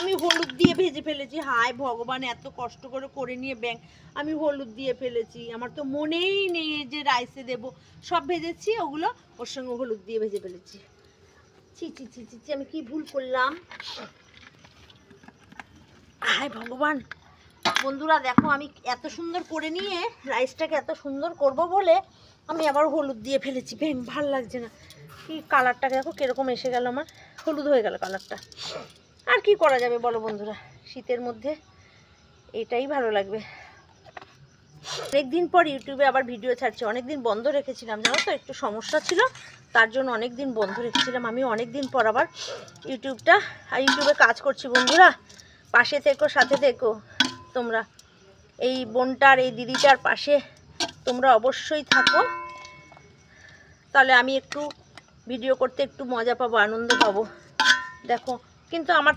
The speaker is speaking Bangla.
আমি হলুদ দিয়ে ভেজে ফেলেছি। হায় ভগবান, এত কষ্ট করে নিয়ে ব্যাং আমি হলুদ দিয়ে ফেলেছি। আমার তো মনেই নেই যে রাইসে দেব। সব ভেজেছি ওগুলো, ওর সঙ্গে হলুদ দিয়ে ভেজে ফেলেছি। ছি ছি ছি ছি ছি, আমি কি ভুল করলাম। হায় ভগবান। বন্ধুরা দেখো, আমি এত সুন্দর করে নিয়ে রাইসটাকে এত সুন্দর করব বলে আমি আবার হলুদ দিয়ে ফেলেছি। ব্যাং ভাল লাগছে না। কি কালারটা দেখো কিরকম এসে গেল, আমার হলুদ হয়ে গেল কালারটা। আর কি করা যাবে বলো বন্ধুরা, শীতের মধ্যে এটাই ভালো লাগবে। অনেকদিন পর ইউটিউবে আবার ভিডিও ছাড়ছি। অনেকদিন বন্ধ রেখেছিলাম জানো তো, একটু সমস্যা ছিল, তার জন্য অনেকদিন বন্ধ রেখেছিলাম। আমি অনেকদিন পর আবার ইউটিউবে কাজ করছি। বন্ধুরা পাশে থেকো, সাথে থেকো তোমরা। এই বোনটার, এই দিদিটার পাশে তোমরা অবশ্যই থাকো, তাহলে আমি একটু ভিডিও করতে একটু মজা পাবো, আনন্দ পাবো। দেখো কিন্তু আমার